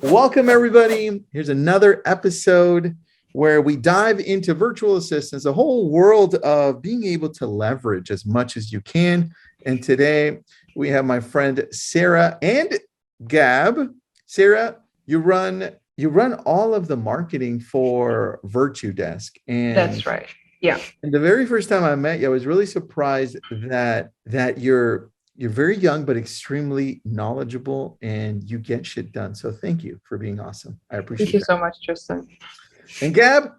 Welcome, everybody. Here's another episode where we dive into virtual assistants, a whole world of being able to leverage as much as you can. And today we have my friend Sera and Gab. Sera, you run all of the marketing for Virtudesk. And that's right. Yeah. And the very first time I met you, I was really surprised that you're very young but extremely knowledgeable and you get shit done. So thank you for being awesome. I Thank appreciate you that. so much, Tristan. And Gab,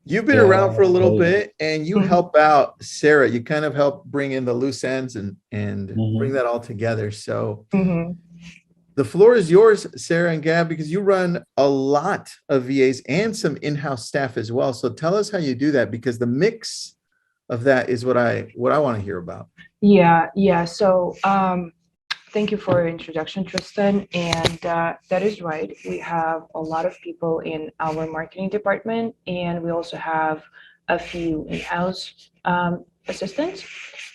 you've been around for a little bit and you help out Sera. You kind of help bring in the loose ends and bring that all together. So the floor is yours, Sera and Gab, because you run a lot of VAs and some in-house staff as well. So tell us how you do that, because the mix of that is what I want to hear about. Yeah. So thank you for your introduction, Tristan. And that is right. We have a lot of people in our marketing department, and we also have a few in-house assistants,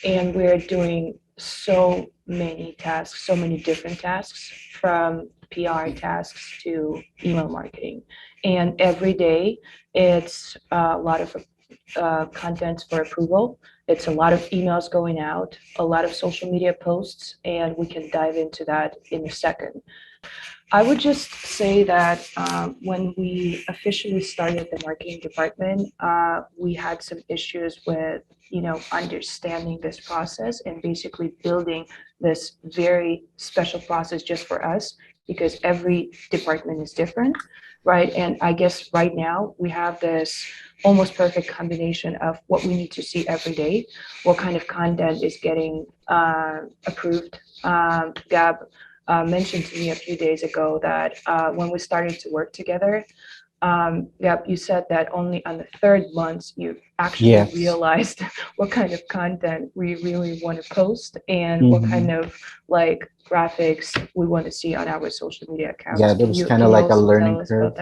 and we're doing so many tasks, so many different tasks, from PR tasks to email marketing. And every day it's a lot of content for approval. It's a lot of emails going out, a lot of social media posts, and we can dive into that in a second. I would just say that when we officially started the marketing department, we had some issues with, understanding this process and basically building this very special process just for us, because every department is different, right? And I guess right now we have this almost perfect combination of what we need to see every day, what kind of content is getting approved. Gab mentioned to me a few days ago that when we started to work together, you said that only on the third month you actually realized what kind of content we really want to post and what kind of like graphics we want to see on our social media accounts. Yeah, there was kind of like a learning curve.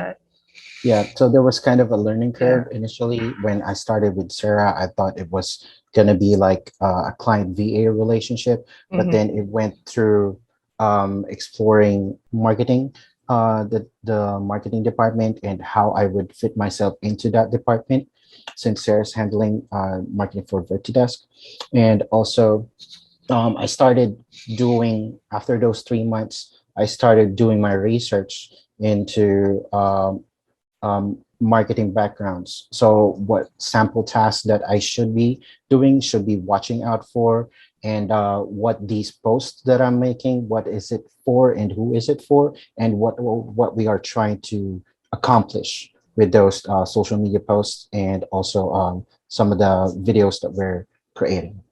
Yeah, so there was kind of a learning curve initially. When I started with Sera, I thought it was going to be like a client VA relationship, but then it went through exploring marketing, the marketing department, and how I would fit myself into that department, since Sera's handling marketing for Virtudesk. And also I started doing, after those 3 months, I started doing my research into marketing backgrounds. So what sample tasks that I should be doing, should be watching out for, and what these posts that I'm making, what is it for and who is it for, and what we are trying to accomplish with those social media posts, and also some of the videos that we're creating.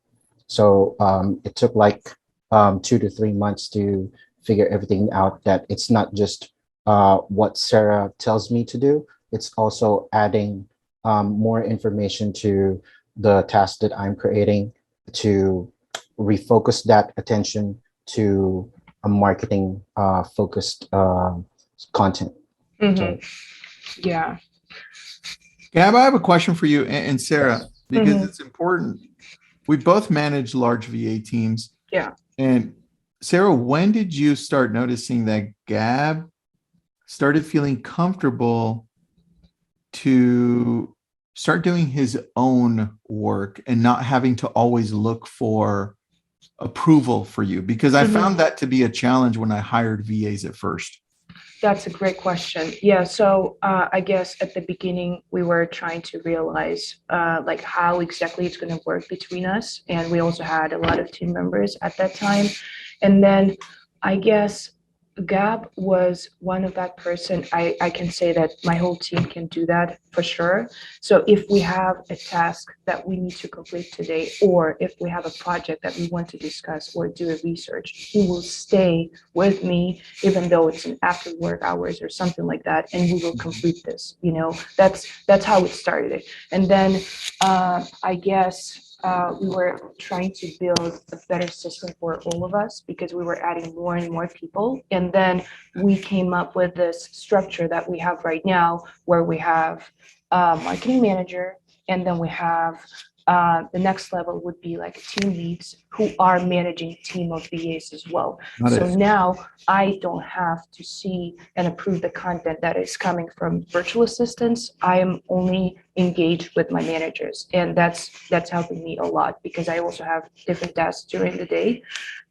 So it took like 2 to 3 months to figure everything out, that it's not just what Sera tells me to do, it's also adding more information to the task that I'm creating to refocus that attention to a marketing focused content. Yeah. Gab, I have a question for you and Sera, because it's important. We both manage large VA teams. Yeah. And Sera, when did you start noticing that Gab started feeling comfortable to start doing his own work and not having to always look for approval for you? Because I found that to be a challenge when I hired VAs at first. That's a great question. Yeah, so I guess at the beginning we were trying to realize like how exactly it's going to work between us, and we also had a lot of team members at that time. And then I guess Gab was one of that person. I can say that my whole team can do that for sure. So if we have a task that we need to complete today, or if we have a project that we want to discuss or do a research, he will stay with me, even though it's an after work hours or something like that, and we will complete this. That's how it started. And then I guess we were trying to build a better system for all of us, because we were adding more and more people. And then we came up with this structure that we have right now, where we have a marketing manager, and then we have the next level would be like team leads who are managing a team of VAs as well. So now I don't have to see and approve the content that is coming from virtual assistants. I am only engaged with my managers, and that's helping me a lot because I also have different tasks during the day.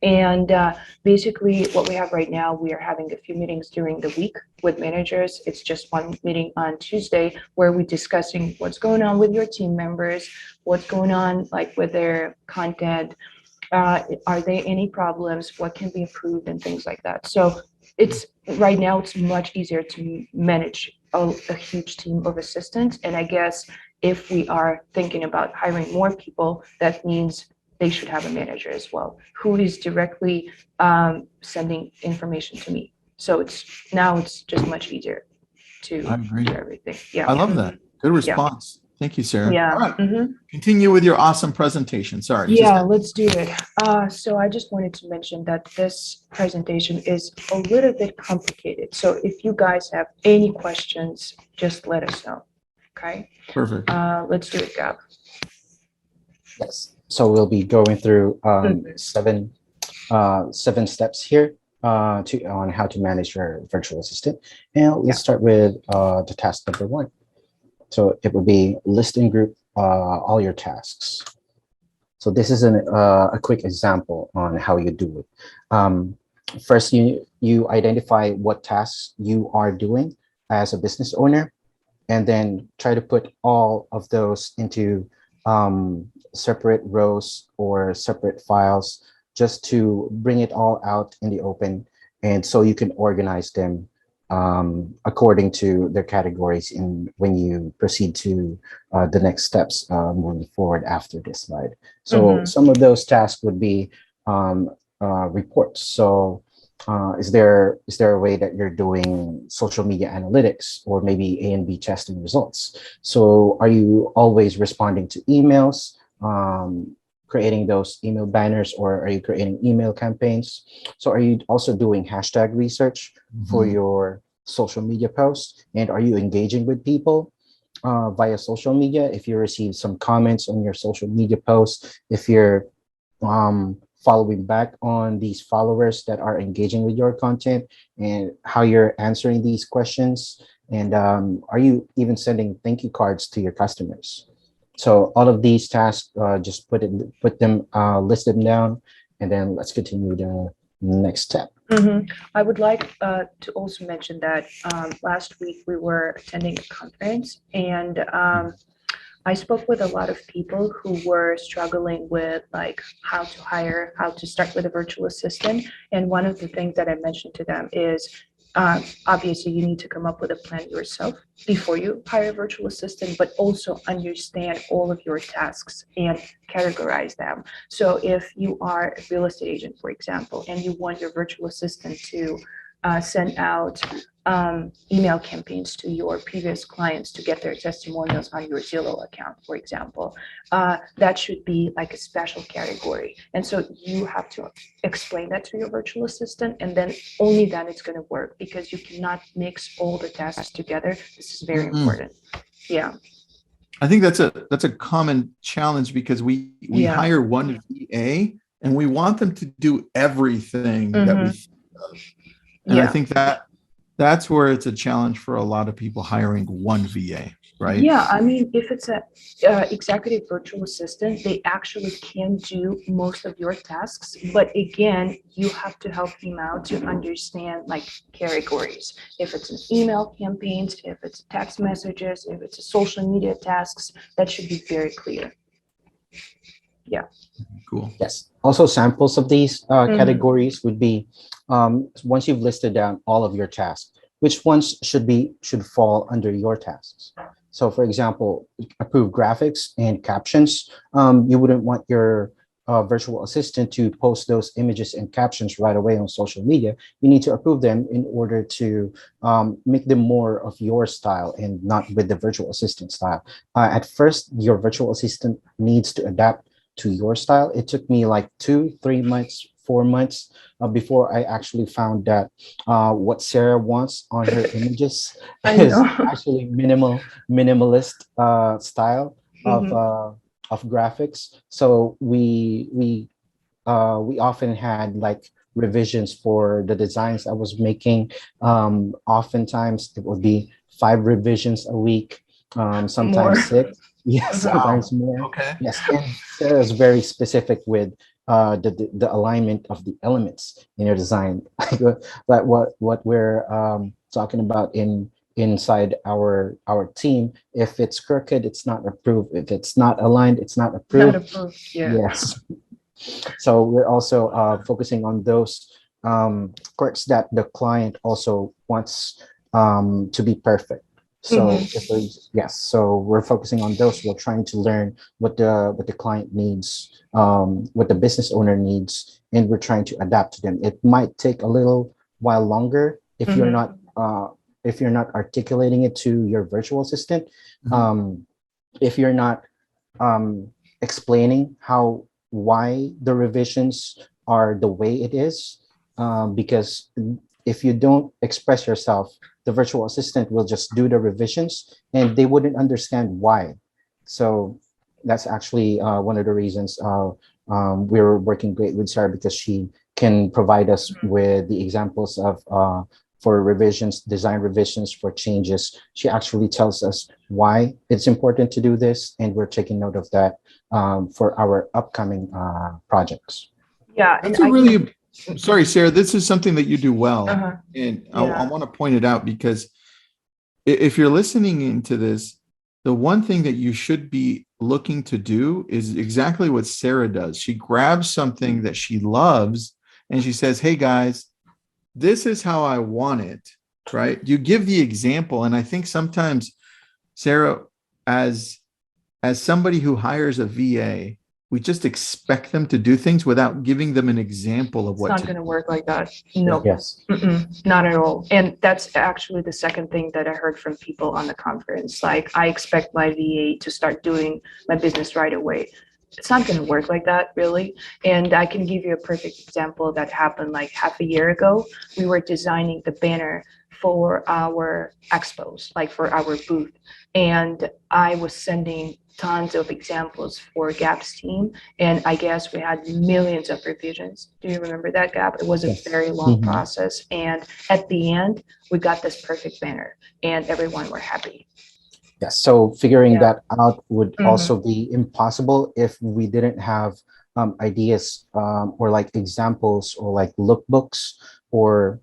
And basically what we have right now, we are having a few meetings during the week with managers. It's just one meeting on Tuesday where we're discussing what's going on with your team members, what's going on like with their content, are there any problems, what can be improved, and things like that. So it's right now it's much easier to manage a huge team of assistants. And I guess if we are thinking about hiring more people, that means they should have a manager as well who is directly sending information to me. So it's just much easier to do everything. Yeah, I love that. Good response. Thank you, Sera. Yeah. All right. Continue with your awesome presentation. Sorry. Yeah, let's do it. So I just wanted to mention that this presentation is a little bit complicated. So if you guys have any questions, just let us know. Okay. Perfect. Let's do it, Gab. Yes. So we'll be going through seven steps here on how to manage your virtual assistant. And let's start with the task number 1. So it would be list and group all your tasks. So this is a quick example on how you do it. First, you identify what tasks you are doing as a business owner, and then try to put all of those into separate rows or separate files just to bring it all out in the open. And so you can organize them according to their categories when you proceed to the next steps moving forward after this slide. So some of those tasks would be reports. So is there a way that you're doing social media analytics or maybe A/B testing results? So are you always responding to emails, creating those email banners, or are you creating email campaigns? So are you also doing hashtag research for your social media posts? And are you engaging with people via social media? If you receive some comments on your social media posts, if you're following back on these followers that are engaging with your content, and how you're answering these questions, and are you even sending thank you cards to your customers? So all of these tasks, just list them down, and then let's continue the next step. I would like to also mention that last week we were attending a conference, and I spoke with a lot of people who were struggling with like how to start with a virtual assistant. And one of the things that I mentioned to them is obviously you need to come up with a plan yourself before you hire a virtual assistant, but also understand all of your tasks and categorize them. So if you are a real estate agent, for example, and you want your virtual assistant to send out email campaigns to your previous clients to get their testimonials on your Zillow account, for example, that should be like a special category. And so you have to explain that to your virtual assistant, and then only then it's going to work, because you cannot mix all the tasks together. This is very important. Yeah. I think that's a common challenge, because we hire one VA and we want them to do everything that we think of. And I think that's where it's a challenge for a lot of people hiring one VA, right? Yeah, I mean, if it's a executive virtual assistant, they actually can do most of your tasks. But again, you have to help them out to understand like categories. If it's an email campaigns, if it's text messages, if it's a social media tasks, that should be very clear. Yeah. Cool. Yes. Also, samples of these categories would be, once you've listed down all of your tasks, which ones should fall under your tasks. So, for example, approve graphics and captions. You wouldn't want your virtual assistant to post those images and captions right away on social media. You need to approve them in order to make them more of your style and not with the virtual assistant style. At first, your virtual assistant needs to adapt to your style. It took me like 2, 3 months, 4 months before I actually found that what Sera wants on her images is actually minimalist style of graphics. So we often had like revisions for the designs I was making. Oftentimes it would be 5 revisions a week, More. sometimes 6. Yes, Wow. sometimes more. Okay. Yes, and Sarah's very specific with the alignment of the elements in your design, like what we're talking about inside our team. If it's crooked, it's not approved. If it's not aligned, it's not Not approved. approved. Yeah. Yes. So we're also focusing on those quirks that the client also wants to be perfect. So Mhm. yes, so we're focusing on those. We're trying to learn what the client needs, what the business owner needs, and we're trying to adapt to them. It might take a little while longer Mhm. if you're not articulating it to your virtual assistant, Mhm. um, if you're not explaining why the revisions are the way it is, because if you don't express yourself, the virtual assistant will just do the revisions and they wouldn't understand why. So that's actually one of the reasons we're working great with Sarah, because she can provide us with the examples of for revisions, design revisions, for changes. She actually tells us why it's important to do this, and we're taking note of that for our upcoming projects. Yeah, and That's a I can. really, sorry, Sarah, this is something that you do well. Uh-huh. And I Yeah. want to point it out because if you're listening into this, the one thing that you should be looking to do is exactly what Sarah does. She grabs something that she loves and she says, hey guys, this is how I want it, right? You give the example. And I think sometimes, Sarah, as somebody who hires a VA, we just expect them to do things without giving them an example of It's what not to going do. to work like that. No, Yes. not at all. And that's actually the second thing that I heard from people on the conference. Like, I expect my VA to start doing my business right away. It's not going to work like that, really. And I can give you a perfect example that happened like half a year ago. We were designing the banner for our expos, like for our booth. And I was sending tons of examples for Gap's team. And I guess we had millions of revisions. Do you remember that, Gap? It was a Yes. very long Mhm. process. And at the end, we got this perfect banner and everyone were happy. Yes. So figuring Yeah. that out would Mhm. also be impossible if we didn't have ideas or like examples or like lookbooks or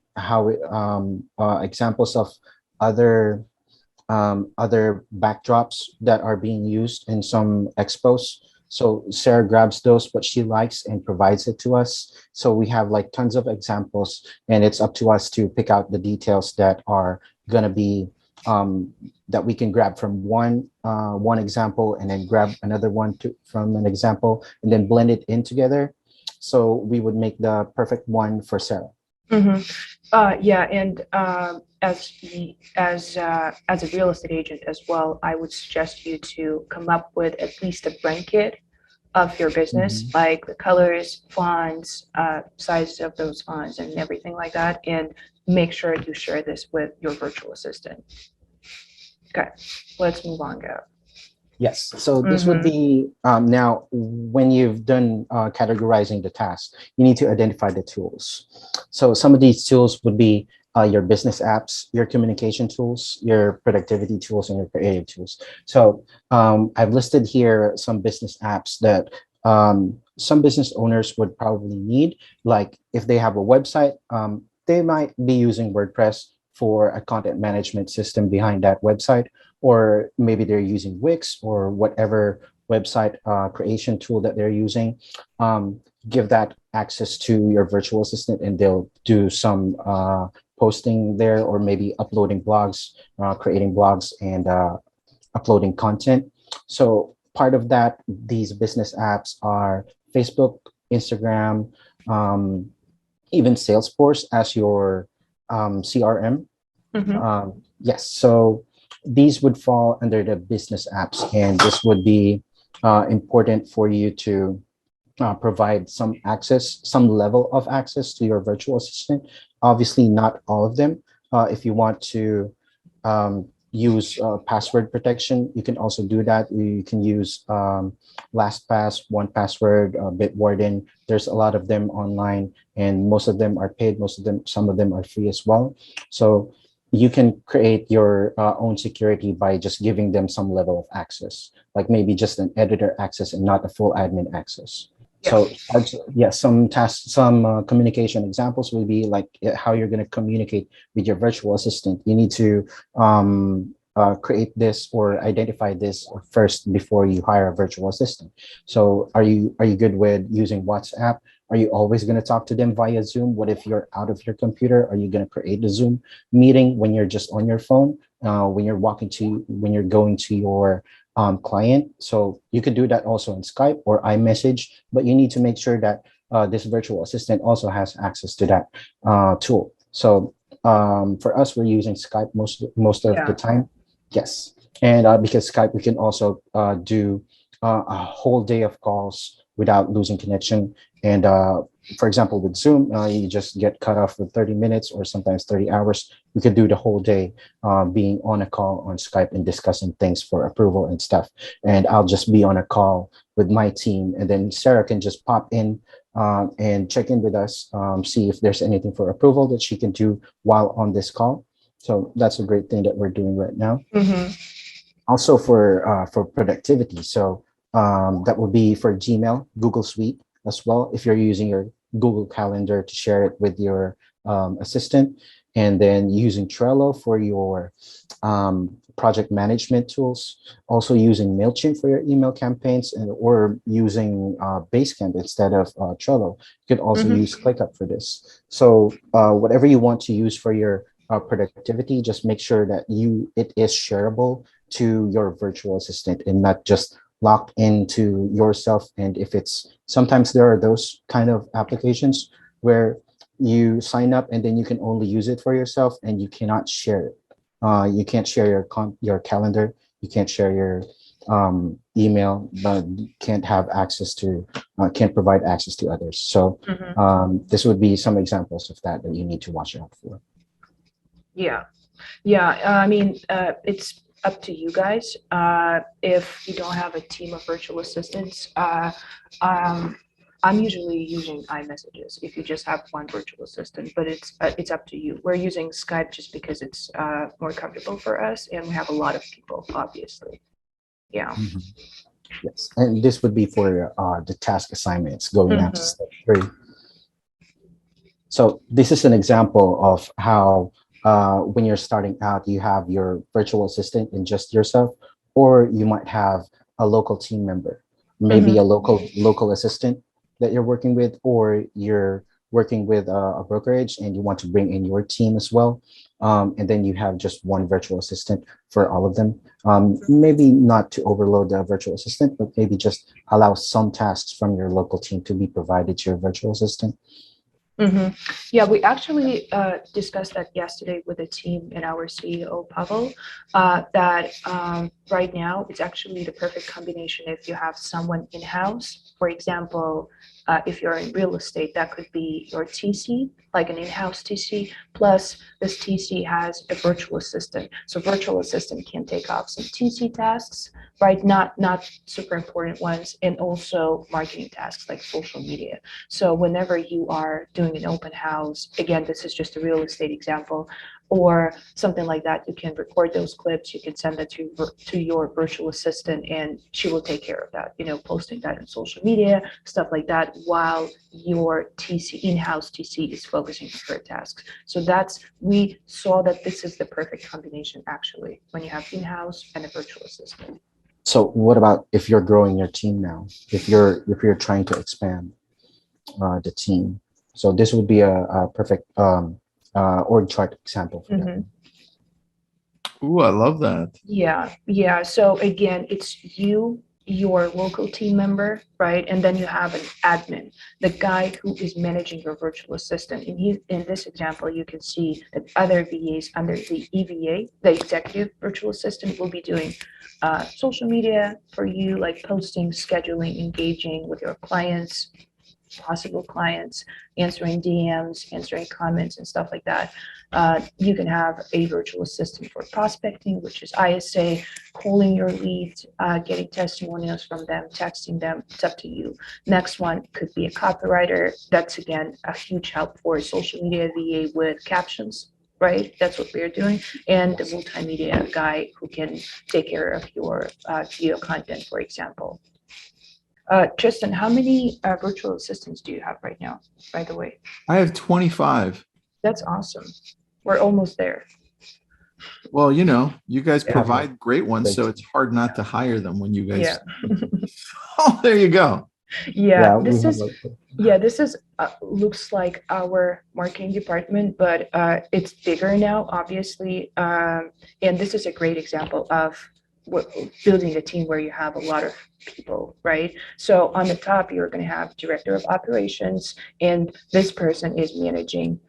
examples of other other backdrops that are being used in some expos. So Sarah grabs those what she likes and provides it to us. So we have like tons of examples, and it's up to us to pick out the details that are gonna be that we can grab from one example and then grab another one from an example and then blend it in together. So we would make the perfect one for Sarah. Yeah, and as a real estate agent as well, I would suggest you to come up with at least a brand kit of your business, Mhm. like the colors, fonts, sizes of those fonts, and everything like that, and make sure you share this with your virtual assistant. Okay, let's move on, Gab. Yes. So this would Mm-hmm. be now when you've done categorizing the task, you need to identify the tools. So some of these tools would be your business apps, your communication tools, your productivity tools, and your creative tools. So I've listed here some business apps that some business owners would probably need. Like if they have a website, they might be using WordPress for a content management system behind that website, or maybe they're using Wix or whatever website creation tool that they're using. Give that access to your virtual assistant and they'll do some posting there, or maybe uploading blogs, creating blogs, and uploading content. So part of that, these business apps are Facebook, Instagram, um, even Salesforce as your CRM. Mm-hmm. Yes, so these would fall under the business apps, and this would be important for you to provide some access, some level of access to your virtual assistant. Obviously, not all of them. If you want to use password protection, you can also do that. You can use LastPass, 1Password, Bitwarden. There's a lot of them online, and most of them are paid. Some of them are free as well. So you can create your own security by just giving them some level of access, like maybe just an editor access and not a full admin access. So yeah, some tasks, some communication examples will be like how you're going to communicate with your virtual assistant. You need to create this or identify this first before you hire a virtual assistant. So are you good with using WhatsApp? Are you always going to talk to them via Zoom? What if you're out of your computer? Are you going to create a Zoom meeting when you're just on your phone? When you're going to your client? So you could do that also in Skype or iMessage, but you need to make sure that this virtual assistant also has access to that tool. So for us, we're using Skype most of the time. Yes, and because Skype, we can also do a whole day of calls without losing connection. And for example, with Zoom, you just get cut off for 30 minutes or sometimes 30 hours. We could do the whole day being on a call on Skype and discussing things for approval and stuff. And I'll just be on a call with my team, and then Sarah can just pop in and check in with us, see if there's anything for approval that she can do while on this call. So that's a great thing that we're doing right now. Also for productivity. So that will be for Gmail, Google Suite as well, if you're using your Google Calendar to share it with your assistant, and then using Trello for your project management tools, also using MailChimp for your email campaigns, or using Basecamp instead of Trello. You could also use ClickUp for this. So whatever you want to use for your productivity, just make sure that it is shareable to your virtual assistant and not just locked into yourself. And if it's sometimes there are those kind of applications where you sign up and then you can only use it for yourself and you cannot share it. You can't share your calendar, you can't share your email, but you can't have access to can't provide access to others. So this would be some examples of that you need to watch out for. I mean, it's up to you guys. If you don't have a team of virtual assistants, I'm usually using iMessages if you just have one virtual assistant, but it's up to you. We're using Skype just because it's more comfortable for us, and we have a lot of people, obviously. Yes, and this would be for the task assignments going out to step 3. So this is an example of how when you're starting out, you have your virtual assistant and just yourself, or you might have a local team member, maybe a local assistant that you're working with, or you're working with a brokerage and you want to bring in your team as well. And then you have just one virtual assistant for all of them. Maybe not to overload the virtual assistant, but maybe just allow some tasks from your local team to be provided to your virtual assistant. Yeah, we actually discussed that yesterday with the team and our CEO, Pavel, that right now it's actually the perfect combination if you have someone in-house. For example, if you're in real estate, that could be your TC, like an in-house TC, plus this TC has a virtual assistant. So virtual assistant can take off some TC tasks, right? Not super important ones, and also marketing tasks like social media. So whenever you are doing an open house, again, this is just a real estate example, or something like that, you can record those clips, you can send that to your virtual assistant, and she will take care of that, posting that in social media, stuff like that, while your TC, in-house TC, is focusing on her tasks. So we saw that this is the perfect combination, actually, when you have in-house and a virtual assistant. So what about if you're growing your team now, if you're trying to expand the team? So this would be a perfect org chart example for that. Ooh, I love that. Yeah. So again, it's your local team member, right? And then you have an admin, the guy who is managing your virtual assistant. And in this example, you can see that other VAs under the EVA, the executive virtual assistant, will be doing social media for you, like posting, scheduling, engaging with your clients, possible clients, answering DMs, answering comments and stuff like that. You can have a virtual assistant for prospecting, which is ISA, calling your leads, getting testimonials from them, texting them. It's up to you. Next one could be a copywriter. That's, again, a huge help for a social media VA with captions, right? That's what we're doing. And the multimedia guy who can take care of your video content, for example. Tristan, how many virtual assistants do you have right now, by the way? I have 25. That's awesome. We're almost there. Well, you know, you guys Yeah. provide great ones, so it's hard not to hire them when you guys. Yeah. Oh, there you go. Yeah, we this have is like- this is looks like our marketing department, but it's bigger now, obviously. And this is a great example of building a team where you have a lot of people, right? So on the top, you're going to have director of operations, and this person is managing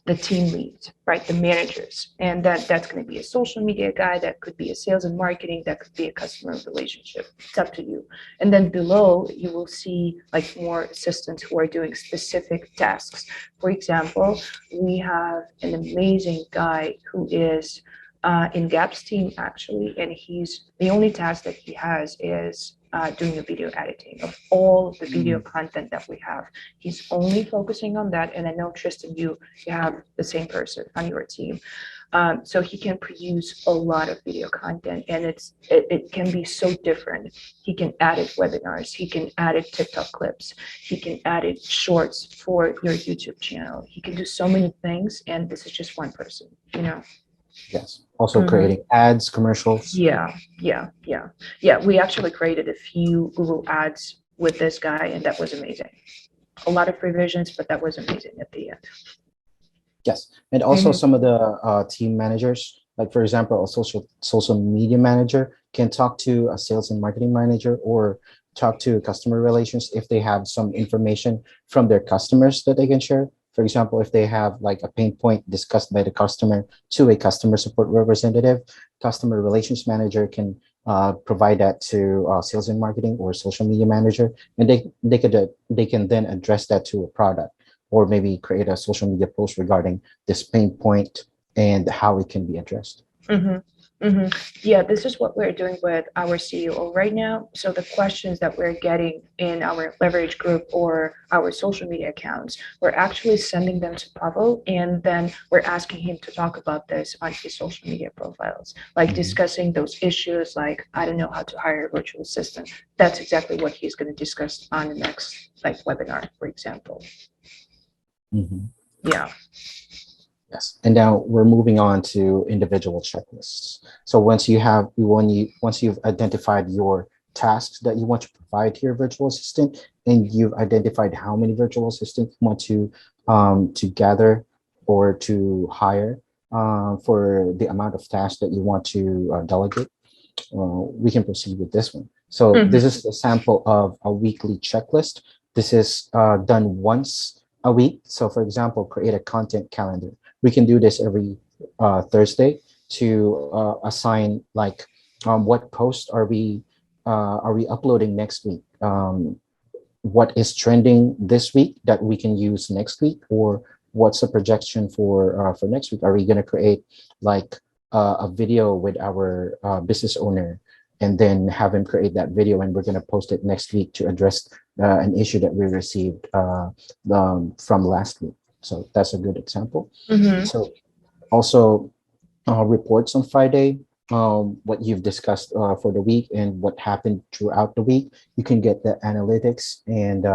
the team leads, right? The managers. And that's going to be a social media guy, that could be a sales and marketing, that could be a customer relationship. It's up to you. And then below, you will see like more assistants who are doing specific tasks. For example, we have an amazing guy who is in Gab's team, actually, and the only task that he has is doing the video editing of all the video content that we have. He's only focusing on that. And I know, Tristan, you have the same person on your team. So he can produce a lot of video content, and it can be so different. He can edit webinars, he can edit TikTok clips, he can edit shorts for your YouTube channel. He can do so many things, and this is just one person, you know? Yes. Also creating ads, commercials. Yeah. We actually created a few Google ads with this guy, and that was amazing. A lot of revisions, but that was amazing at the end. Yes. And also some of the team managers, like for example, a social media manager can talk to a sales and marketing manager, or talk to customer relations if they have some information from their customers that they can share. For example, if they have like a pain point discussed by the customer to a customer support representative, customer relations manager can provide that to sales and marketing or social media manager, and they can then address that to a product, or maybe create a social media post regarding this pain point and how it can be addressed. Yeah, this is what we're doing with our CEO right now. So the questions that we're getting in our leverage group or our social media accounts, we're actually sending them to Pavel, and then we're asking him to talk about this on his social media profiles, like discussing those issues, like, I don't know how to hire a virtual assistant. That's exactly what he's going to discuss on the next webinar, for example. Yeah. Yes. And now we're moving on to individual checklists. So once you've identified your tasks that you want to provide to your virtual assistant, and you've identified how many virtual assistants you want to gather or to hire for the amount of tasks that you want to delegate, we can proceed with this one. So this is a sample of a weekly checklist. This is done once a week. So for example, create a content calendar. We can do this every Thursday to assign like what posts are we uploading next week? What is trending this week that we can use next week, or what's the projection for next week? Are we going to create like a video with our business owner, and then have him create that video, and we're going to post it next week to address an issue that we received from last week? So that's a good example. So also reports on Friday, what you've discussed for the week and what happened throughout the week. You can get the analytics, and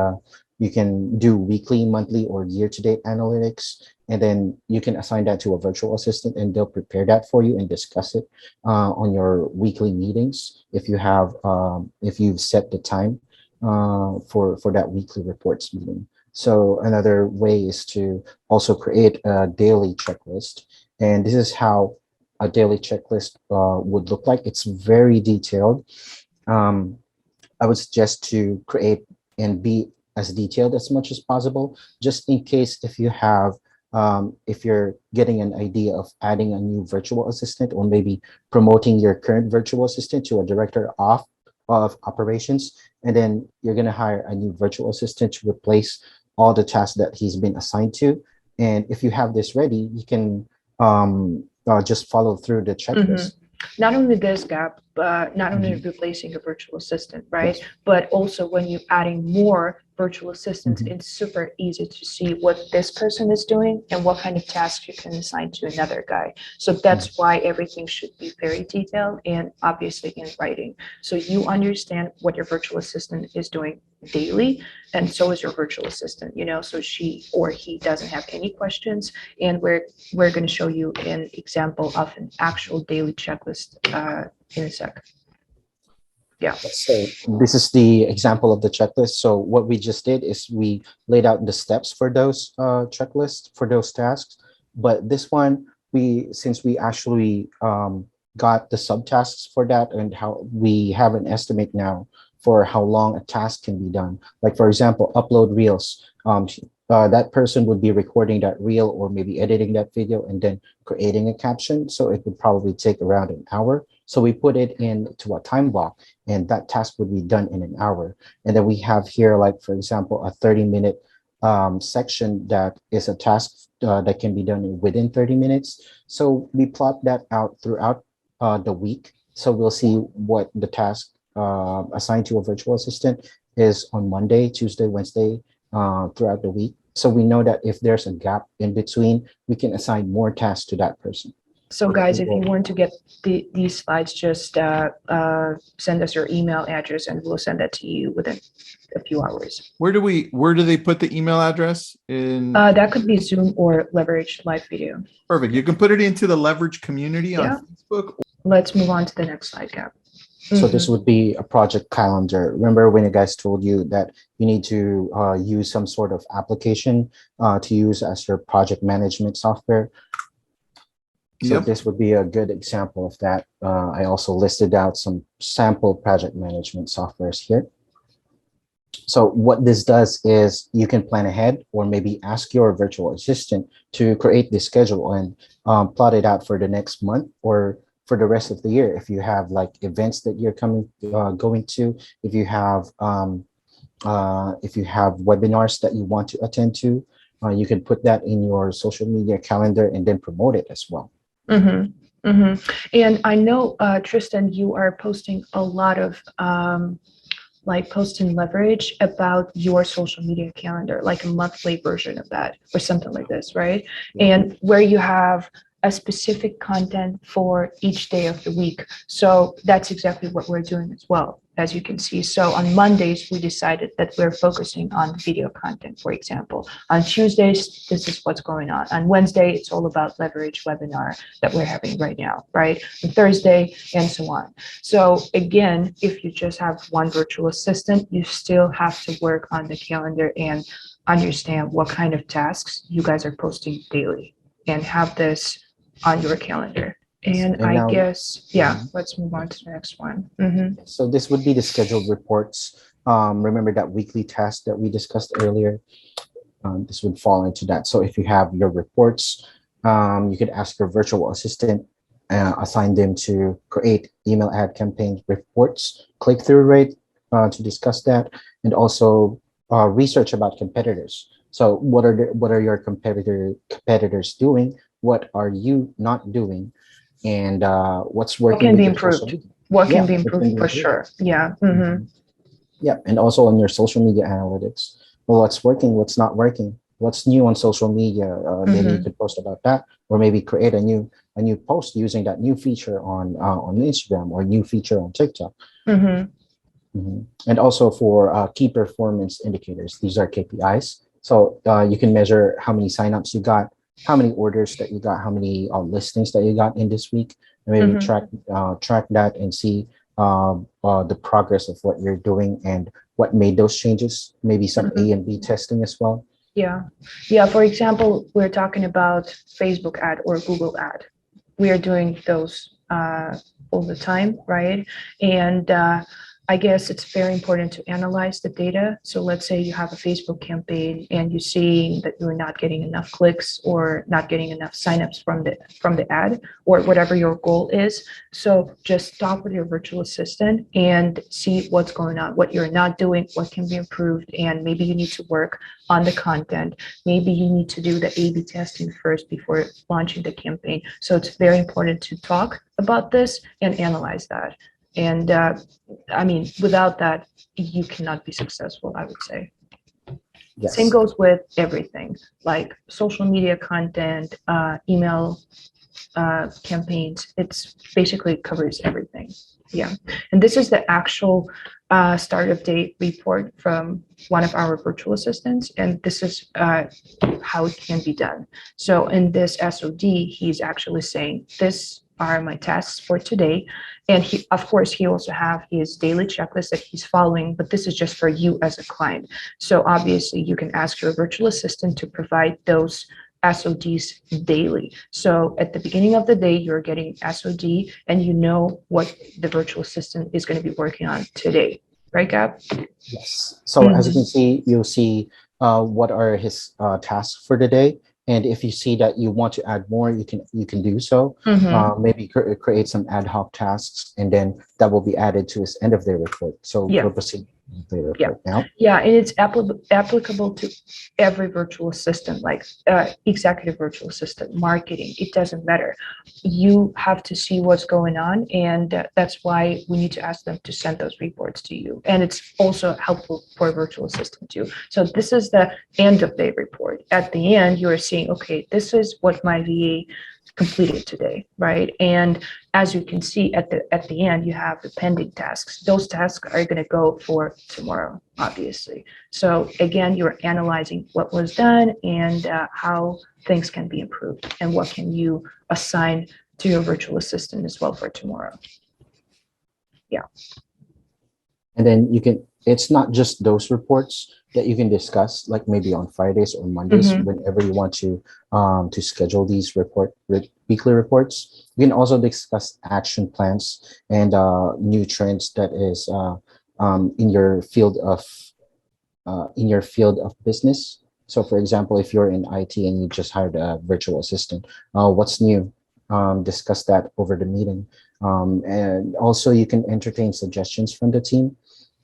you can do weekly, monthly, or year-to-date analytics. And then you can assign that to a virtual assistant, and they'll prepare that for you and discuss it on your weekly meetings if you've set the time for that weekly reports meeting. So another way is to also create a daily checklist. And this is how a daily checklist would look like. It's very detailed. I would suggest to create and be as detailed as much as possible, just in case if you're getting an idea of adding a new virtual assistant, or maybe promoting your current virtual assistant to a director of of operations, and then you're going to hire a new virtual assistant to replace all the tasks that he's been assigned to. And if you have this ready, you can just follow through the checklist. Not only this gap, but not only replacing a virtual assistant, right? Yes. But also when you're adding more virtual assistants, it's super easy to see what this person is doing and what kind of tasks you can assign to another guy. So that's why everything should be very detailed and obviously in writing. So you understand what your virtual assistant is doing daily, and so is your virtual assistant, so she or he doesn't have any questions. And we're going to show you an example of an actual daily checklist in a sec. Yeah. So this is the example of the checklist. So what we just did is we laid out the steps for those checklists for those tasks. But this one, since we actually got the subtasks for that, and how we have an estimate now for how long a task can be done. Like for example, upload reels. That person would be recording that reel or maybe editing that video and then creating a caption. So it would probably take around an hour. So we put it into a time block, and that task would be done in an hour. And then we have here, like, for example, a 30-minute section that is a task that can be done within 30 minutes. So we plot that out throughout the week. So we'll see what the task assigned to a virtual assistant is on Monday, Tuesday, Wednesday, throughout the week. So we know that if there's a gap in between, we can assign more tasks to that person. So guys, if you want to get these slides, just send us your email address and we'll send that to you within a few hours. Where do they put the email address in? That could be Zoom or Leverage live video. Perfect. You can put it into the Leverage community on Facebook. Let's move on to the next slide, Gab. So this would be a project calendar. Remember when you guys told you that you need to use some sort of application to use as your project management software? So this would be a good example of that. I also listed out some sample project management softwares here. So what this does is you can plan ahead or maybe ask your virtual assistant to create this schedule and plot it out for the next month or for the rest of the year. If you have like events that you're going to, if you have webinars that you want to attend to, you can put that in your social media calendar and then promote it as well. And I know, Tristan, you are posting a lot of like post in Leverage about your social media calendar, like a monthly version of that or something like this, right? And where you have a specific content for each day of the week. So that's exactly what we're doing as well, as you can see. So on Mondays, we decided that we're focusing on video content, for example. On Tuesdays, this is what's going on. On Wednesday, it's all about Leverage webinar that we're having right now, right? On Thursday, and so on. So again, if you just have one virtual assistant, you still have to work on the calendar and understand what kind of tasks you guys are posting daily and have this on your calendar. And I now, guess, let's move on to the next one. So this would be the scheduled reports. Remember that weekly task that we discussed earlier? This would fall into that. So if you have your reports, you could ask your virtual assistant, assign them to create email ad campaign reports, click-through rate to discuss that, and also research about competitors. So what are your competitors doing? What are you not doing? And what's working? What can be improved? What can be improved for sure? Yeah. Yeah, and also on your social media analytics. Well, what's working? What's not working? What's new on social media? Maybe you could post about that, or maybe create a new post using that new feature on Instagram or new feature on TikTok. And also for key performance indicators, these are KPIs. So you can measure how many signups you got, how many orders that you got, how many listings that you got in this week, and maybe track that and see the progress of what you're doing and what made those changes. Maybe some A and B testing as well. Yeah. For example, we're talking about Facebook ad or Google ad. We are doing those all the time, right? And I guess it's very important to analyze the data. So let's say you have a Facebook campaign and you're seeing that you're not getting enough clicks or not getting enough signups from the ad or whatever your goal is. So just talk with your virtual assistant and see what's going on, what you're not doing, what can be improved, and maybe you need to work on the content. Maybe you need to do the A/B testing first before launching the campaign. So it's very important to talk about this and analyze that. And I mean, without that, you cannot be successful, I would say. Same Yes. goes with everything, like social media content, email campaigns. It's basically covers everything. Yeah. And this is the actual start of date report from one of our virtual assistants. And this is how it can be done. So in this SOD, he's actually saying, this are my tasks for today. And he, of course, he also have his daily checklist that he's following, but this is just for you as a client. So obviously you can ask your virtual assistant to provide those SODs daily. So at the beginning of the day, you're getting SOD and you know what the virtual assistant is going to be working on today. Right, Gab? Yes. So as you can see, you'll see what are his tasks for the day. And if you see that you want to add more, you can do so. Maybe create some ad hoc tasks, and then that will be added to his end of day report. So Yeah. we'll proceed with the report now. Yeah, and it's applicable to every virtual assistant, like executive virtual assistant, marketing. It doesn't matter. You have to see what's going on, and that's why we need to ask them to send those reports to you. And it's also helpful for a virtual assistant too. So this is the end of day report. At the end, you are seeing, okay, this is what my VA completed today, right? And as you can see at the end, you have the pending tasks. Those tasks are going to go for tomorrow, obviously. So again, you're analyzing what was done and how things can be improved and what can you assign to your virtual assistant as well for tomorrow. Yeah. And then it's not just those reports that you can discuss, like maybe on Fridays or Mondays, whenever you want to schedule these weekly reports. You can also discuss action plans and new trends that is in your field of business. So for example, if you're in IT and you just hired a virtual assistant, what's new? Discuss that over the meeting. And also you can entertain suggestions from the team.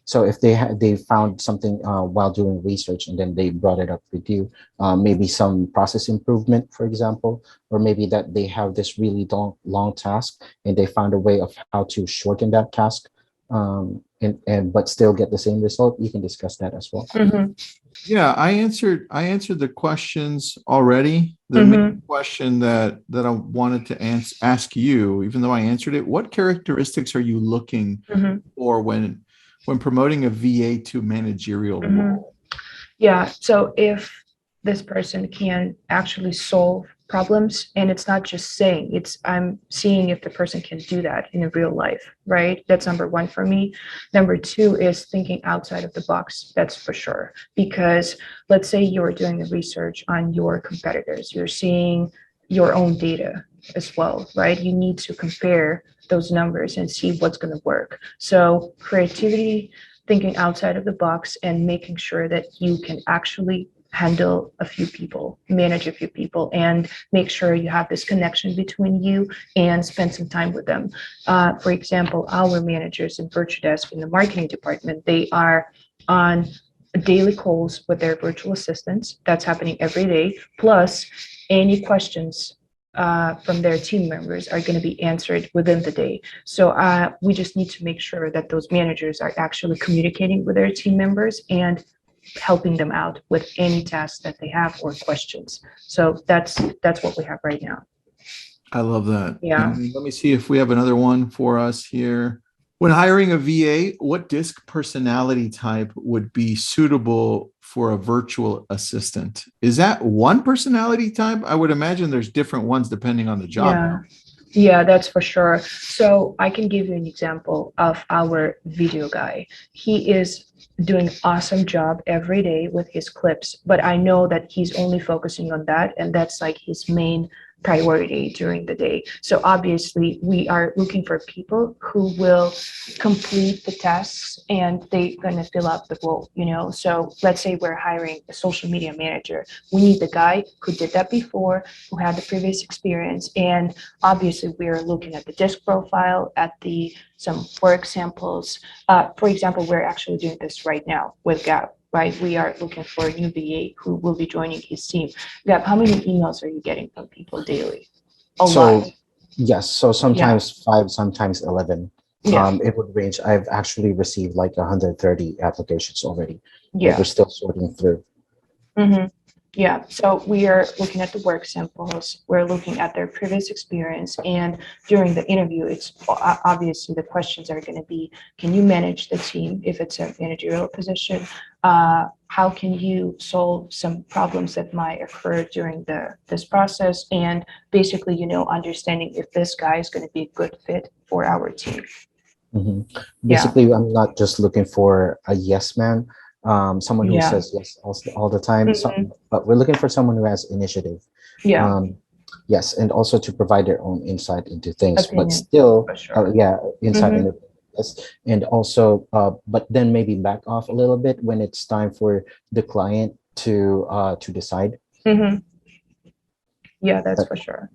So if they found something while doing research and then they brought it up with you, maybe some process improvement, for example, or maybe that they have this really long task and they found a way of how to shorten that task, but still get the same result. You can discuss that as well. Yeah, I answered the questions already. The main question that I wanted to ask you, even though I answered it, what characteristics are you looking for when promoting a VA to managerial role? Yeah, so if this person can actually solve problems, and it's not just saying, I'm seeing if the person can do that in real life, right? That's number one for me. Number two is thinking outside of the box, that's for sure. Because let's say you're doing the research on your competitors, you're seeing your own data as well, right? You need to compare those numbers and see what's going to work. So creativity, thinking outside of the box, and making sure that you can actually handle a few people, manage a few people, and make sure you have this connection between you and spend some time with them. For example, our managers in Virtudesk in the marketing department, they are on daily calls with their virtual assistants. That's happening every day. Plus, any questions from their team members are going to be answered within the day. So we just need to make sure that those managers are actually communicating with their team members and helping them out with any tasks that they have or questions. So that's what we have right now. I love that. Yeah. And let me see if we have another one for us here. When hiring a VA, what DISC personality type would be suitable for a virtual assistant? Is that one personality type? I would imagine there's different ones depending on the job. Yeah, that's for sure. So I can give you an example of our video guy. He is doing an awesome job every day with his clips, but I know that he's only focusing on that, and that's like his main priority during the day. So obviously, we are looking for people who will complete the tasks and they're gonna fill up the role, you know? So let's say we're hiring a social media manager. We need the guy who did that before, who had the previous experience, and obviously we're looking at the disk profile, at the some work samples. For example, we're actually doing this right now with Gab, right? We are looking for a new VA who will be joining his team. Gab, how many emails are you getting from people daily? A lot. Yes, so sometimes 5, sometimes 11. Yeah. It would range. I've actually received like 130 applications already that Yeah. we're still sorting through. Mm-hmm. Yeah, so we are looking at the work samples, we're looking at their previous experience, and during the interview, it's obviously the questions are going to be, can you manage the team if it's a managerial position? How can you solve some problems that might occur during this process? And basically, you know, understanding if this guy is going to be a good fit for our team. Mhm. Yeah, Basically, I'm not just looking for a yes man, someone who yeah, says yes all the time. mhm, But we're looking for someone who has initiative. yeah, Um, yes, and also to provide their own insight into things, but opinion, still, for sure. yeah, insight Hmm. into yes, and also, but then maybe back off a little bit when it's time for the client to decide. Hmm. Yeah, that's But, for sure.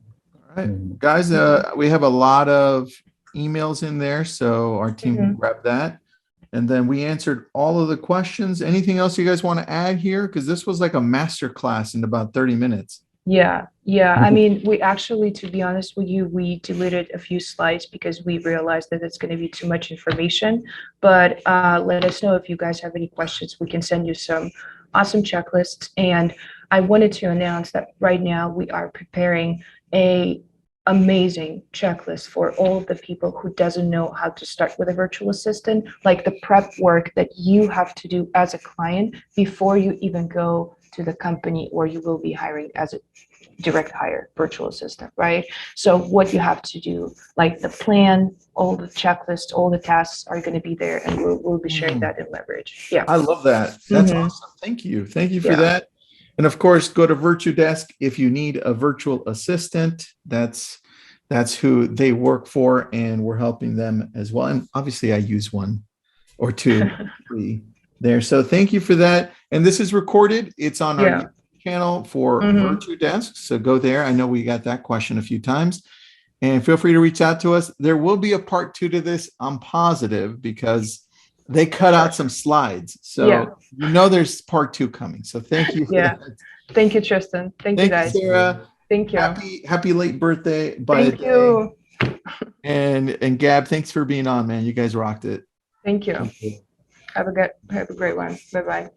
All right, mhm. guys, we have a lot of emails in there, so our team can Mhm. grab that. And then we answered all of the questions. Anything else you guys want to add here? Because this was like a master class in about 30 minutes. Yeah, yeah. I mean, we actually, to be honest with you, we deleted a few slides because we realized that it's going to be too much information. But let us know if you guys have any questions. We can send you some awesome checklists. And I wanted to announce that right now we are preparing a amazing checklist for all of the people who doesn't know how to start with a virtual assistant, like the prep work that you have to do as a client before you even go to the company or you will be hiring as a direct hire virtual assistant, right? So what you have to do, like the plan, all the checklists, all the tasks are going to be there, and we'll be sharing that in Leverage. Yeah. I love that. That's Hmm. awesome. Thank you. Thank you for Yeah. that. And of course, go to Virtudesk if you need a virtual assistant. That's who they work for, and we're helping them as well. And obviously, I use one or two free there. So thank you for that. And this is recorded. It's on our Yeah. YouTube channel for Hmm. Virtudesk. So go there. I know we got that question a few times. And feel free to reach out to us. There will be a part 2 to this, I'm positive, because they cut out some slides. Yeah. So you know there's part 2 coming. So thank you for Yeah. that. Thank you, Tristan. Thank you, Thank you, guys. Sarah. Thank you. Happy late birthday by a Thank day. you. And Gab, thanks for being on, man. You guys rocked it. Thank you. Thank you. Have a great one. Bye bye.